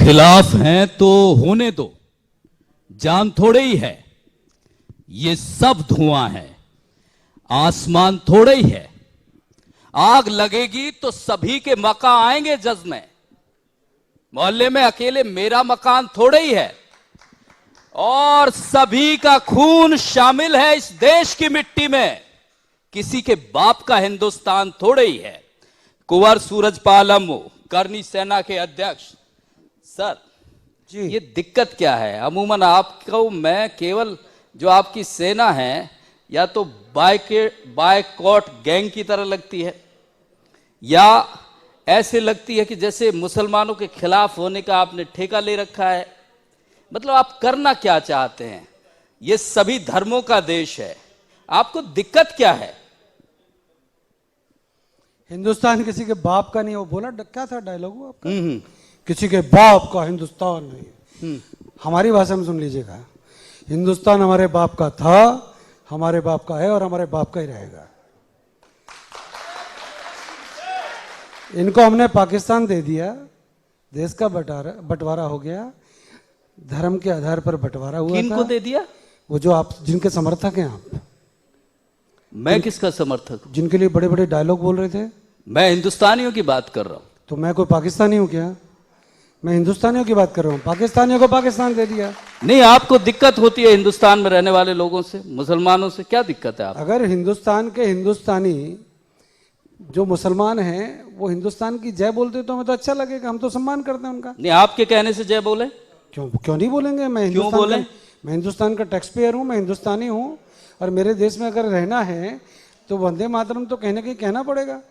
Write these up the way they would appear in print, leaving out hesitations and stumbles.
खिलाफ हैं तो होने दो, जान थोड़े ही है, ये सब धुआं है, आसमान थोड़े ही है। आग लगेगी तो सभी के मकान आएंगे जज में। मोहल्ले में अकेले मेरा मकान थोड़े ही है, और सभी का खून शामिल है इस देश की मिट्टी में। किसी के बाप का हिंदुस्तान थोड़े ही है। कुंवर सूरजपाल अम्मू, करनी सेना के अध्यक्ष। सर जी, ये दिक्कत क्या है? अमूमन आपको मैं केवल जो आपकी सेना है या तो बायकॉट गैंग की तरह लगती है, या ऐसे लगती है कि जैसे मुसलमानों के खिलाफ होने का आपने ठेका ले रखा है। मतलब आप करना क्या चाहते हैं? ये सभी धर्मों का देश है, आपको दिक्कत क्या है? हिंदुस्तान किसी के बाप का नहीं, वो बोला क्या था डायलॉग वो आपका? किसी के बाप का हिंदुस्तान नहीं। हमारी भाषा में सुन लीजिएगा, हिंदुस्तान हमारे बाप का था, हमारे बाप का है और हमारे बाप का ही रहेगा। इनको हमने पाकिस्तान दे दिया, देश का बंटवारा हो गया, धर्म के आधार पर बंटवारा हुआ। किनको दे दिया? वो जो आप जिनके समर्थक हैं आप। मैं किसका समर्थक? जिनके लिए बड़े बड़े डायलॉग बोल रहे थे। मैं हिंदुस्तानियों की बात कर रहा हूं। तो मैं कोई पाकिस्तानी हूं क्या? मैं हिंदुस्तानियों की बात कर रहा हूं। पाकिस्तानियों को पाकिस्तान दे दिया। नहीं, आपको दिक्कत होती है हिंदुस्तान में रहने वाले लोगों से, मुसलमानों से? क्या दिक्कत है आप? अगर हिंदुस्तान के हिंदुस्तानी जो मुसलमान हैं वो हिंदुस्तान की जय बोलते तो हमें तो अच्छा लगेगा, हम तो सम्मान करते हैं उनका। नहीं, आपके कहने से जय बोले? क्यों नहीं बोलेंगे? मैं हिंदुस्तान का टैक्स पेयर हूं, मैं हिंदुस्तानी हूं, और मेरे देश में अगर रहना है तो वंदे मातरम तो कहीं ना कहीं कहना पड़ेगा।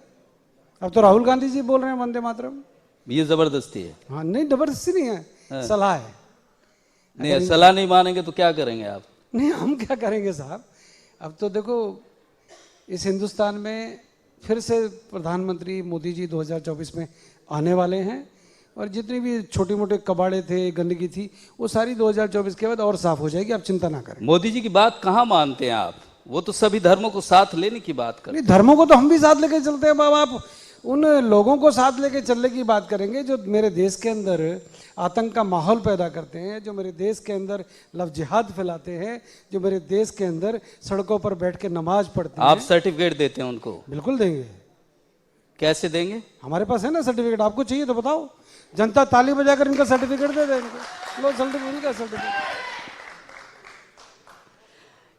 अब तो राहुल गांधी जी बोल रहे हैं वंदे मातरम। ये जबरदस्ती है? हाँ, नहीं जबरदस्ती नहीं है, सलाह है। नहीं, सलाह नहीं मानेंगे तो क्या करेंगे आप? नहीं, हम क्या करेंगे साहब? अब तो देखो, इस हिंदुस्तान में फिर से प्रधानमंत्री मोदी जी 2024 में आने वाले हैं, और जितनी भी छोटे मोटे कबाड़े थे, गंदगी थी, वो सारी 2024 के बाद और साफ हो जाएगी, आप चिंता ना करें। मोदी जी की बात कहाँ मानते हैं आप? वो तो सभी धर्मों को साथ लेने की बात करते हैं। नहीं, धर्मों को तो हम भी साथ लेके चलते हैं बाबा। आप उन लोगों को साथ लेके चलने की बात करेंगे जो मेरे देश के अंदर आतंक का माहौल पैदा करते हैं, जो मेरे देश के अंदर लव जिहाद फैलाते हैं, जो मेरे देश के अंदर सड़कों पर बैठ के नमाज पढ़ते हैं। आप सर्टिफिकेट देते हैं उनको? बिल्कुल देंगे। कैसे देंगे? हमारे पास है ना सर्टिफिकेट। आपको चाहिए तो बताओ, जनता ताली बजाकर इनका सर्टिफिकेट दे देंगे। लो सर्टिफिकेट।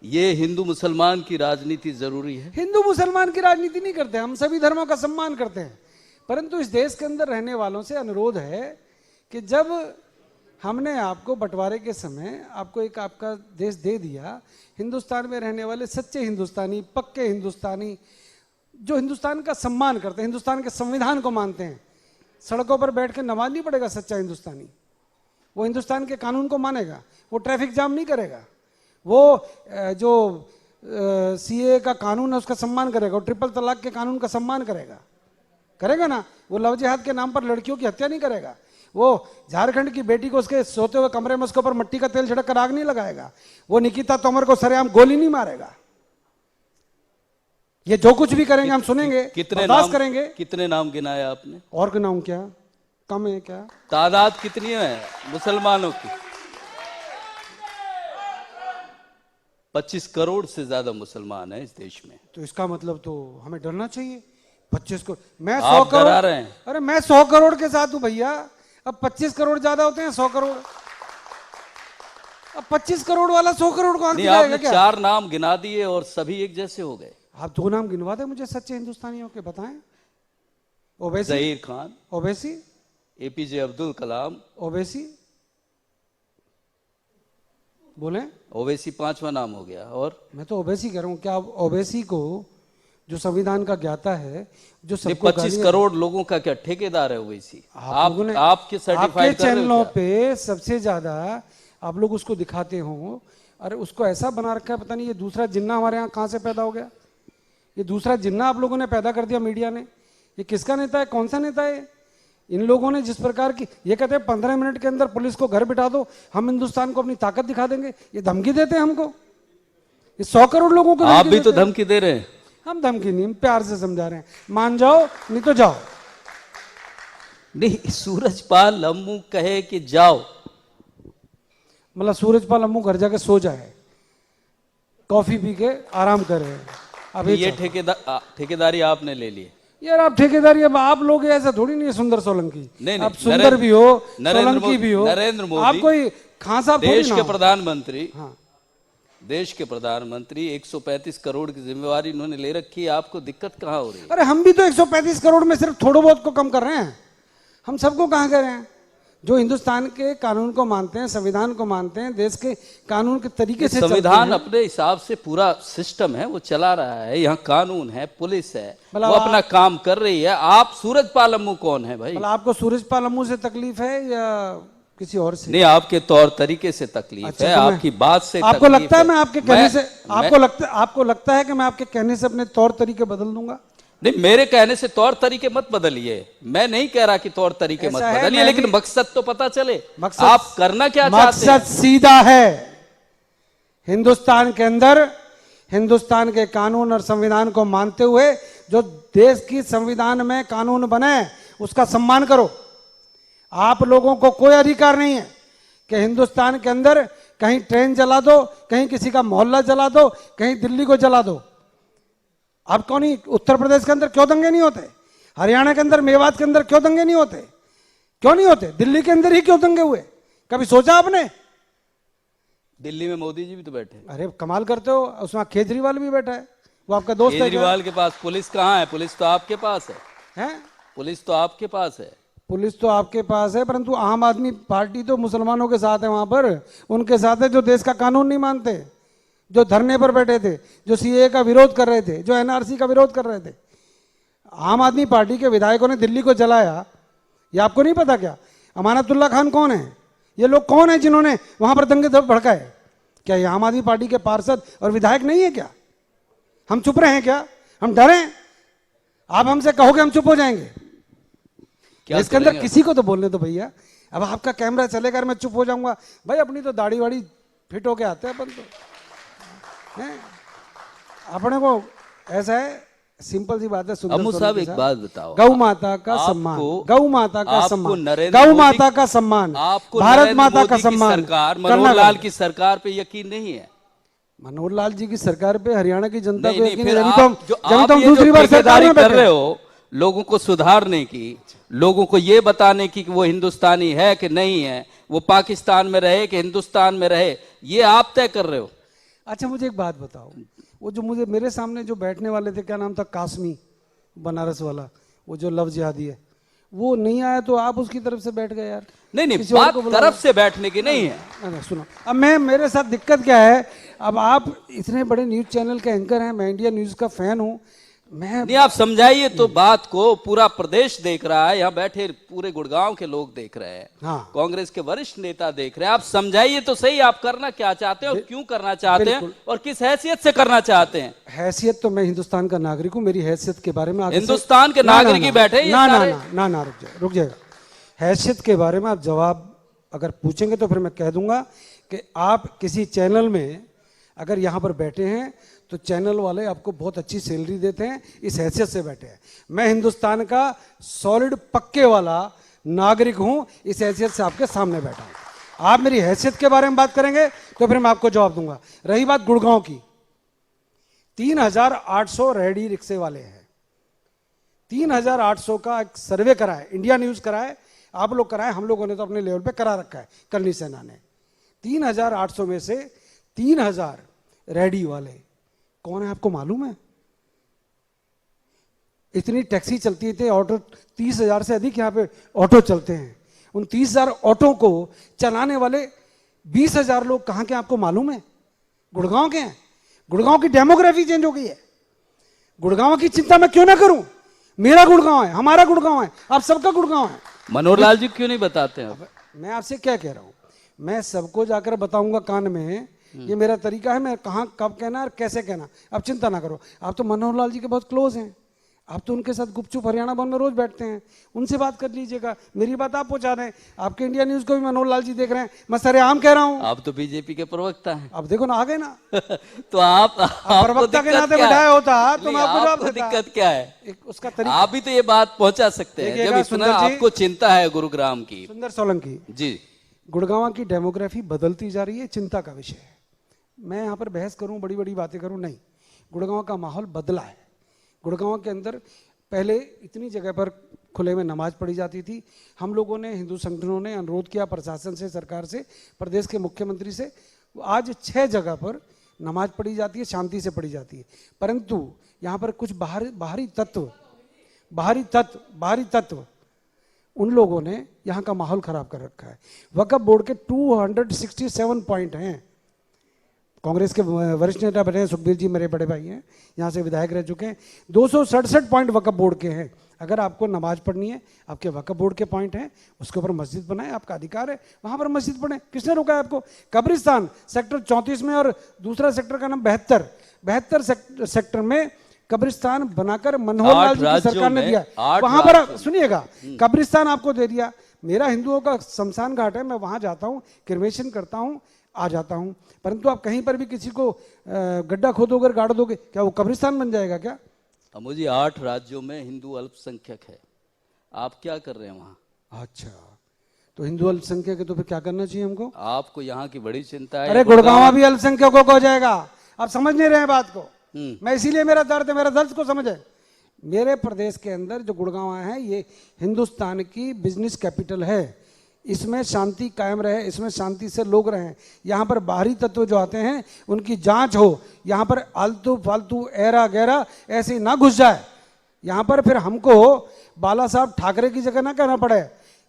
ये हिंदू मुसलमान की राजनीति जरूरी है? हिंदू मुसलमान की राजनीति नहीं करते, हम सभी धर्मों का सम्मान करते हैं। परंतु इस देश के अंदर रहने वालों से अनुरोध है कि जब हमने आपको बंटवारे के समय आपको एक आपका देश दे दिया, हिंदुस्तान में रहने वाले सच्चे हिंदुस्तानी, पक्के हिंदुस्तानी, जो हिंदुस्तान का सम्मान करते हैं, हिंदुस्तान के संविधान को मानते हैं, सड़कों पर बैठ के नमाज नहीं पढ़ेगा सच्चा हिंदुस्तानी। वो हिंदुस्तान के कानून को मानेगा, वो ट्रैफिक जाम नहीं करेगा, वो जो सीए का कानून है उसका सम्मान करेगा, वो ट्रिपल तलाक के कानून का सम्मान करेगा ना। वो लव जिहाद के नाम पर लड़कियों की हत्या नहीं करेगा, वो झारखंड की बेटी को उसके सोते हुए कमरे में उसके ऊपर मिट्टी का तेल छिड़क कर आग नहीं लगाएगा, वो निकिता तोमर को सरेआम गोली नहीं मारेगा। ये जो कुछ भी करेंगे हम सुनेंगे, बर्दाश्त करेंगे। कितने नाम गिनाए आपने? और गिनाऊं क्या? कम है क्या? तादाद कितनी है मुसलमानों की? 25 करोड़ से ज्यादा मुसलमान है इस देश में। तो इसका मतलब तो हमें डरना चाहिए। 25 करोड़, मैं 100 आप करोड़ डरा रहे हैं। अरे मैं 100 करोड़ के साथ हूं भैया। अब 25 करोड़ ज्यादा होते हैं 100 करोड़। अब 25 करोड़ वाला 100 करोड़ को आगे दिखाएगा क्या? 4 नाम गिना दिए और सभी एक जैसे हो गए। आप 2 नाम गिनवा दे मुझे सच्चे हिंदुस्तानियों के, बताएं। ओवैसी, जहीर खान, ओवैसी, एपीजे अब्दुल कलाम, ओवैसी बोले। ओवैसी 5वां नाम हो गया। और मैं तो ओवैसी कह रहा हूं। क्या ओवैसी को जो संविधान का ज्ञाता है, जो सबको 25 करोड़ लोगों का क्या ठेकेदार है ओवैसी? आपके सर्टिफाइड चैनलों पे सबसे ज्यादा आप लोग उसको दिखाते हो। अरे उसको ऐसा बना रखा है, पता नहीं ये दूसरा जिन्ना हमारे यहाँ कहां से पैदा हो गया। ये दूसरा जिन्ना आप लोगों ने पैदा कर दिया, मीडिया ने। ये किसका नेता है? कौन सा नेता है? इन लोगों ने जिस प्रकार की, ये कहते हैं 15 मिनट के अंदर पुलिस को घर बिठा दो, हम हिंदुस्तान को अपनी ताकत दिखा देंगे। ये धमकी देते हैं हमको। ये 100 करोड़ लोगों को आप भी तो धमकी दे रहे हैं। हम धमकी नहीं, हम प्यार से समझा रहे हैं। मान जाओ नहीं तो जाओ। नहीं, सूरजपाल लम्बू कहे कि जाओ, मतलब सूरजपाल अम्मू घर जाके सो जाए, कॉफी पी के आराम करे। अब ये ठेकेदारी आपने ले ली है। यार आप ठेकेदारी, अब आप लोग ऐसा थोड़ी नहीं है सुंदर सोलंकी। नहीं, आप सुंदर भी हो, सोलंकी भी हो, नरेंद्र मोदी आप कोई खां साहब थोड़ी देश ना के हो। प्रधानमंत्री, हाँ, देश के प्रधानमंत्री 135 करोड़ की जिम्मेवारी इन्होंने ले रखी है, आपको दिक्कत कहाँ हो रही है? अरे हम भी तो 135 करोड़ में सिर्फ थोड़ा बहुत को कम कर रहे हैं, हम सबको कहाँ कर रहे हैं? जो हिंदुस्तान के कानून को मानते हैं, संविधान को मानते हैं, देश के कानून के तरीके से संविधान अपने हिसाब से पूरा सिस्टम है वो चला रहा है, यहाँ कानून है, पुलिस है, वो अपना काम कर रही है। आप सूरजपाल अम्मू कौन है भाई? मतलब आपको सूरजपाल अम्मू से तकलीफ है या किसी और से? नहीं, आपके तौर तरीके से तकलीफ अच्छा, है, तो आपकी बात से आपको तकलीफ लगता है मैं आपके कहने से आपको लगता है कि मैं आपके कहने से अपने तौर तरीके बदल दूंगा? नहीं, मेरे कहने से तौर तरीके मत बदलिए, मैं नहीं कह रहा कि तौर तरीके मत बदलिए, लेकिन मकसद तो पता चले, आप करना क्या चाहते हैं। मकसद सीधा है, हिंदुस्तान के अंदर हिंदुस्तान के कानून और संविधान को मानते हुए जो देश की संविधान में कानून बने उसका सम्मान करो। आप लोगों को कोई अधिकार नहीं है कि हिंदुस्तान के अंदर कहीं ट्रेन जला दो, कहीं किसी का मोहल्ला जला दो, कहीं दिल्ली को जला दो। आप कौन ही उत्तर प्रदेश के अंदर क्यों दंगे नहीं होते? हरियाणा के अंदर, मेवात के अंदर क्यों दंगे नहीं होते? क्यों नहीं होते? दिल्ली के अंदर ही क्यों दंगे हुए? कभी सोचा आपने? दिल्ली में मोदी जी भी तो बैठे। अरे कमाल करते हो, उसमें केजरीवाल भी बैठा है, वो आपका दोस्त है। केजरीवाल के पास पुलिस कहाँ है? पुलिस तो आपके पास है। हैं? पुलिस तो आपके पास है। पुलिस तो आपके पास है, परंतु आम आदमी पार्टी तो मुसलमानों के साथ है, वहां पर उनके साथ है जो देश का कानून नहीं मानते, जो धरने पर बैठे थे, जो सीए का विरोध कर रहे थे, जो एनआरसी का विरोध कर रहे थे। आम आदमी पार्टी के विधायकों ने दिल्ली को जलाया, ये आपको नहीं पता क्या? अमानतुल्ला खान कौन है? ये लोग कौन है जिन्होंने वहां पर दंगे भड़काए? क्या ये आम आदमी पार्टी के पार्षद और विधायक नहीं है क्या? हम चुप रहे हैं क्या? हम डरे? आप हमसे कहोगे हम चुप हो जाएंगे? इसके अंदर किसी को तो बोलने दो भैया। अब आपका कैमरा चलेगा, मैं चुप हो जाऊंगा? भाई अपनी तो दाढ़ी वाड़ी फिट होके आते हैं अपन तो हैं? अपने को ऐसा है, सिंपल सी बात है। अम्मू साहब एक बात बताओ, गौ माता का सम्मान, गौ माता का सम्मान, गौ माता का सम्मान, आपको भारत माता का सम्मान। सरकार, मनोहर लाल की सरकार पे यकीन नहीं है? मनोहर लाल जी की सरकार पे हरियाणा की जनता को यकीन है। आप दूसरी बार सरकार कर रहे हो लोगों को सुधारने की, लोगों को ये बताने की कि वो हिंदुस्तानी है कि नहीं है, वो पाकिस्तान में रहे कि हिंदुस्तान में रहे, ये आप तय कर रहे हो। अच्छा मुझे एक बात बताओ, वो जो मुझे मेरे सामने जो बैठने वाले थे, क्या नाम था, कासमी, बनारस वाला, वो जो लव जिहादी है, वो नहीं आया तो आप उसकी तरफ से बैठ गए यार? नहीं, बात तरफ से बैठने की नहीं है। सुनो, अब मेरे साथ दिक्कत क्या है, अब आप इतने बड़े न्यूज चैनल के एंकर हैं, मैं इंडिया न्यूज का फैन हूं, मैं नहीं, आप समझाइए तो बात को। पूरा प्रदेश देख रहा है, यहाँ बैठे पूरे गुड़गांव के लोग देख रहे हैं, हाँ। कांग्रेस के वरिष्ठ नेता देख रहे हैं, आप समझाइए तो सही, आप करना क्या चाहते हैं और क्यों करना चाहते हैं और किस हैसियत से करना चाहते हैं? हैसियत तो मैं हिंदुस्तान का नागरिक हूँ, मेरी हैसियत के बारे में हिंदुस्तान के नागरिक ही बैठे ना ना ना ना रुक जाएगा। हैसियत के बारे में आप जवाब अगर पूछेंगे तो फिर मैं कह दूंगा कि आप किसी चैनल में अगर यहाँ पर बैठे हैं तो चैनल वाले आपको बहुत अच्छी सैलरी देते हैं, इस हैसियत से बैठे हैं। मैं हिंदुस्तान का सॉलिड पक्के वाला नागरिक हूं, इस हैसियत से आपके सामने बैठा हूं। आप मेरी हैसियत के बारे में बात करेंगे तो फिर मैं आपको जवाब दूंगा। रही बात गुड़गांव की, 3800 रेडी रिक्शे वाले हैं। 3800 का एक सर्वे करा है, इंडिया न्यूज करा है, आप लोग कराए, हम लोगों ने तो अपने लेवल पे करा रखा है, करनी सेना ने। 3800 में से 3000 रेडी वाले कौन है आपको मालूम है? इतनी टैक्सी चलती थी, ऑटो 30,000 से अधिक यहाँ पे ऑटो चलते हैं। उन 30,000 ऑटो को चलाने वाले 20,000 लोग कहाँ के आपको मालूम है? गुड़गांव के हैं। गुड़गांव की डेमोग्राफी चेंज हो गई है। गुड़गांव की चिंता मैं क्यों ना करूं? मेरा गुड़गांव है, हमारा गुड़गांव है, आप सबका गुड़गांव है। मनोहर लाल जी क्यों नहीं बताते हैं? मैं आपसे क्या कह रहा हूं, मैं सबको जाकर बताऊंगा कान में, ये मेरा तरीका है, मैं कहाँ कब कहना और कैसे कहना। आप चिंता ना करो, आप तो मनोहर लाल जी के बहुत क्लोज हैं, आप तो उनके साथ गुपचुप हरियाणा भवन में रोज बैठते हैं, उनसे बात कर लीजिएगा। मेरी बात आप पहुंचा रहे हैं, आपके इंडिया न्यूज को भी मनोहर लाल जी देख रहे हैं, मैं सरेआम कह रहा हूं। आप तो बीजेपी के प्रवक्ता हैं। अब देखो ना, आ गए ना। तो आपको प्रवक्ता के दिक्कत नाते क्या है? बिठाया होता तो मैं नहीं, आपको जवाब आपको देता। दिक्कत क्या है? उसका तरीका आप भी तो ये बात पहुंचा सकते हैं देखिएगा जब इतना सुंदर जी, आपको चिंता है गुरुग्राम की। सुंदर सोलंकी जी, गुड़गांव की डेमोग्राफी बदलती जा रही है, चिंता का विषय है। मैं यहाँ पर बहस करूँ, बड़ी बड़ी बातें करूँ, नहीं। गुड़गांव का माहौल बदला है। गुड़गांव के अंदर पहले इतनी जगह पर खुले में नमाज पढ़ी जाती थी। हम लोगों ने, हिंदू संगठनों ने अनुरोध किया प्रशासन से, सरकार से, प्रदेश के मुख्यमंत्री से। आज 6 जगह पर नमाज पढ़ी जाती है, शांति से पढ़ी जाती है। परंतु यहाँ पर कुछ बाहरी तत्व उन लोगों ने यहाँ का माहौल खराब कर रखा है। वक्फ बोर्ड के 267 पॉइंट हैं। कांग्रेस के वरिष्ठ नेता बने हैं सुखबीर जी, मेरे बड़े भाई हैं, यहाँ से विधायक रह चुके हैं। 267 पॉइंट वक्फ बोर्ड के हैं। अगर आपको नमाज पढ़नी है, आपके वक्फ बोर्ड के पॉइंट हैं, उसके ऊपर मस्जिद बनाए, आपका अधिकार है, वहाँ पर मस्जिद पढ़े। किसने रोका है आपको? कब्रिस्तान सेक्टर 34 में और दूसरा सेक्टर का नाम 72 सेक्टर में कब्रिस्तान बनाकर मनोहर लाल जी की सरकार ने दिया। वहां पर सुनिएगा, कब्रिस्तान आपको दे दिया। मेरा हिंदुओं का शमशान घाट है, मैं वहां जाता हूं, क्रिमेशन करता हूं, आ जाता हूं। परंतु आप कहीं पर भी किसी को गड्ढा खोदोगे, गाड़ दोगे, क्या वो कब्रिस्तान बन जाएगा क्या? मुझे 8 राज्यों में हिंदू अल्पसंख्यक है, आप क्या कर रहे हैं वहां? अच्छा, तो हिंदू अल्पसंख्यक है तो फिर क्या करना चाहिए हमको? आपको यहाँ की बड़ी चिंता है। अरे गुड़गांव भी अल्पसंख्यकों को हो जाएगा, आप समझ नहीं रहे हैं बात को। मैं इसीलिए, मेरा दर्द है, मेरा दर्द को समझे। मेरे प्रदेश के अंदर जो गुड़गांव है, ये हिंदुस्तान की बिजनेस कैपिटल है। इसमें शांति कायम रहे, इसमें शांति से लोग रहें। यहाँ पर बाहरी तत्व जो आते हैं उनकी जांच हो, यहाँ पर आलतू फालतू एरा गैरा ऐसे ही ना घुस जाए। यहाँ पर फिर हमको बाला साहब ठाकरे की जगह ना कहना पड़े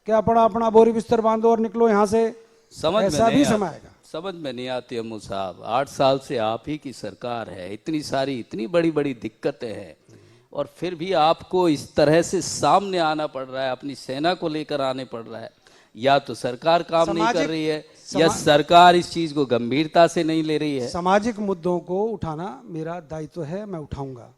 क्या पड़ा, अपना बोरी बिस्तर बांधो और निकलो यहाँ से, ऐसा भी समय आएगा। समझ में नहीं आती अम्मू साहब, 8 साल से आप ही की सरकार है, इतनी बड़ी बड़ी दिक्कतें हैं, और फिर भी आपको इस तरह से सामने आना पड़ रहा है, अपनी सेना को लेकर आने पड़ रहा है। या तो सरकार काम नहीं कर रही है, या सरकार इस चीज को गंभीरता से नहीं ले रही है। सामाजिक मुद्दों को उठाना मेरा दायित्व है, मैं उठाऊंगा।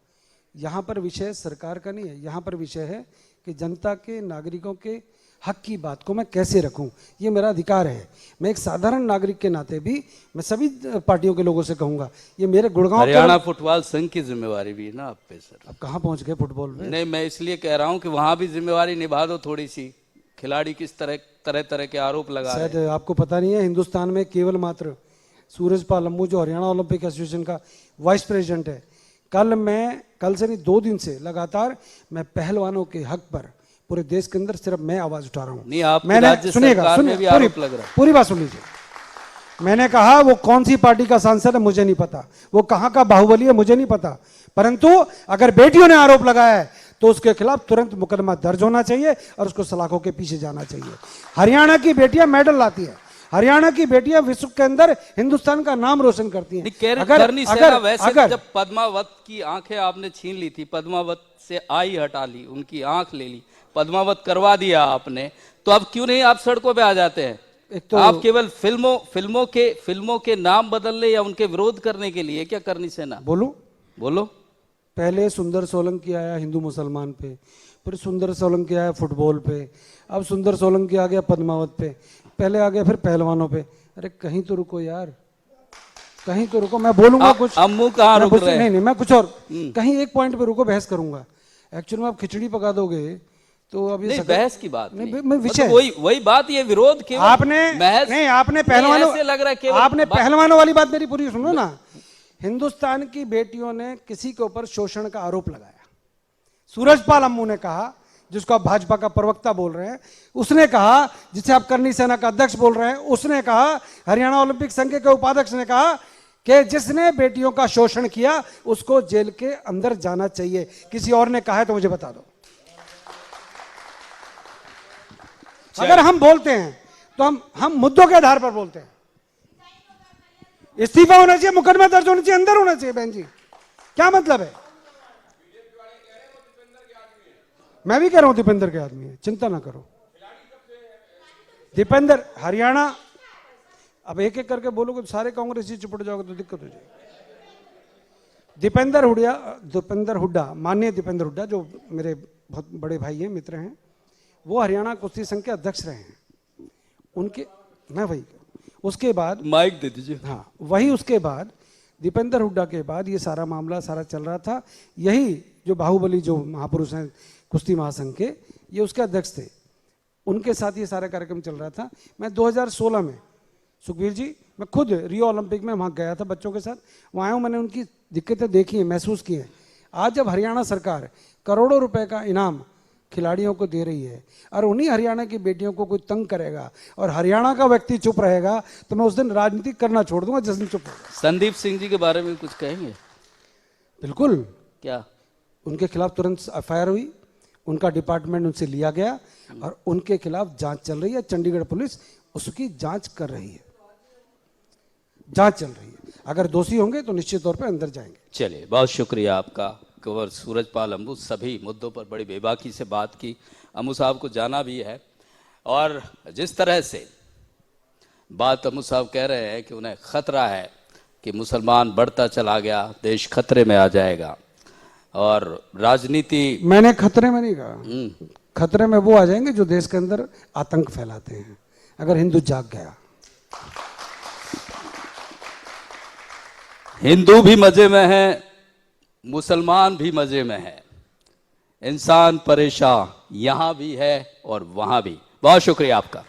यहाँ पर विषय सरकार का नहीं है, यहाँ पर विषय है कि जनता के, नागरिकों के हक की बात को मैं कैसे रखूं, ये मेरा अधिकार है। मैं एक साधारण नागरिक के नाते भी मैं सभी पार्टियों के लोगों से कहूंगा, ये मेरे गुड़गांव हरियाणा फुटबॉल संघ की जिम्मेवारी भी है ना आप पे सर। अब कहाँ पहुंच गए फुटबॉल में? नहीं, मैं इसलिए कह रहा हूं कि वहां भी जिम्मेवारी निभा दो थोड़ी सी। खिलाड़ी किस तरह के आरोप लगा रहे हैं। शायद आपको पता नहीं है, हिंदुस्तान में केवल मात्र सूरजपाल अम्मू जो हरियाणा ओलंपिक एसोसिएशन का वाइस प्रेसिडेंट है, कल से नहीं 2 दिन से लगातार मैं पहलवानों के हक पर पूरे देश के अंदर सिर्फ मैं आवाज उठा रहा हूं। नहीं, आप राज्य सरकार में भी आरोप लग रहा है। पूरी बात सुन लीजिए। मैंने कहा वो कौन सी पार्टी का सांसद है मुझे नहीं पता, वो कहां का बाहुबली है मुझे नहीं पता, परंतु अगर बेटियों ने आरोप लगाया है तो उसके खिलाफ तुरंत मुकदमा दर्ज होना चाहिए और उसको सलाखों के पीछे जाना चाहिए। हरियाणा की बेटियां मेडल लाती है, हरियाणा की बेटियां विश्व के अंदर हिंदुस्तान का नाम रोशन करती हैं। अगर जब पद्मावत की आंखें आपने छीन ली थी, पद्मावत से आई हटा ली, उनकी आंख ले ली, पद्मावत करवा दिया आपने, तो अब क्यों नहीं आप सड़कों पे आ जाते हैं? तो आप केवल फिल्मों के नाम बदलने या उनके विरोध करने के लिए क्या करनी सेना? बोलो। पहले सुंदर सोलंकी आया हिंदू मुसलमान पे, फिर सुंदर सोलंकी आया फुटबॉल पे, अब सुंदर सोलंकी आ गया पद्मावत पे, पहले आ गया फिर पहलवानों पे। अरे कहीं तो रुको यार, कहीं तो रुको, मैं बोलूंगा कुछ। अम्मू कहाँ रुक रहे हैं? नहीं, मैं कुछ और कहीं एक पॉइंट पे रुको, बहस करूंगा। एक्चुअली में आप खिचड़ी पका दोगे तो अभी नहीं, बहस की बात नहीं, विषय वही बात, ये विरोध केवल आपने पहलवानों वाली बात मेरी पूरी सुनो ना। हिंदुस्तान की बेटियों ने किसी के ऊपर शोषण का आरोप लगाया। सूरजपाल अम्मू ने कहा, जिसको आप भाजपा का प्रवक्ता बोल रहे हैं, उसने कहा, जिसे आप करनी सेना का अध्यक्ष बोल रहे हैं, उसने कहा, हरियाणा ओलंपिक संघ के उपाध्यक्ष ने कहा कि जिसने बेटियों का शोषण किया उसको जेल के अंदर जाना चाहिए। किसी और ने कहा है तो मुझे बता दो। अगर हम बोलते हैं तो हम मुद्दों के आधार पर बोलते हैं। इस्तीफा होना चाहिए, मुकदमा दर्ज होना चाहिए, अंदर होना चाहिए। बहन जी क्या मतलब है? मैं भी कह रहा हूं दीपेंद्र के आदमी है, चिंता ना करो। दीपेंद्र हरियाणा, अब एक एक करके बोलोगे सारे कांग्रेसी चिपट जाओगे तो दिक्कत हो जाएगी। दीपेंद्र हुड्डा, माननीय दीपेंद्र हुड्डा, जो मेरे बहुत बड़े भाई हैं, मित्र हैं, वो हरियाणा कुश्ती संघ के अध्यक्ष रहे हैं। उनके, मैं वही, उसके बाद माइक दे दीजिए। हाँ, वही उसके बाद दीपेंद्र हुड्डा के बाद ये सारा मामला सारा चल रहा था। यही जो बाहुबली जो महापुरुष हैं कुश्ती महासंघ के, ये उसके अध्यक्ष थे, उनके साथ ये सारा कार्यक्रम चल रहा था। मैं 2016 में, सुखबीर जी, मैं खुद रियो ओलंपिक में वहाँ गया था बच्चों के साथ, वहाँ आया हूँ, मैंने उनकी दिक्कतें देखी हैं, महसूस की हैं। आज जब हरियाणा सरकार करोड़ों रुपए का इनाम खिलाड़ियों को दे रही है और उन्हीं हरियाणा की बेटियों को कोई तंग करेगा और हरियाणा का व्यक्ति चुप रहेगा, तो मैं उस दिन राजनीति करना छोड़ दूंगा जिस दिन चुप होगा। संदीप सिंह जी के बारे में कुछ कहेंगे? बिल्कुल। क्या? उनके खिलाफ तुरंत एफआईआर हुई, उनका डिपार्टमेंट उनसे लिया गया और उनके खिलाफ जांच चल रही है। चंडीगढ़ पुलिस उसकी जांच कर रही है, जांच चल रही है। अगर दोषी होंगे तो निश्चित तौर पर अंदर जाएंगे। चलिए, बहुत शुक्रिया आपका। कुंवर सूरजपाल अम्बू सभी मुद्दों पर बड़ी बेबाकी से बात की। अम्बू साहब को जाना भी है, और जिस तरह से बात अम्बू साहब कह रहे हैं कि उन्हें खतरा है कि मुसलमान बढ़ता चला गया, देश खतरे में आ जाएगा, और राजनीति, मैंने खतरे में नहीं कहा, खतरे में वो आ जाएंगे जो देश के अंदर आतंक फैलाते हैं, अगर हिंदू जाग गया। हिंदू भी मजे में है, मुसलमान भी मजे में है, इंसान परेशान यहां भी है और वहां भी। बहुत शुक्रिया आपका।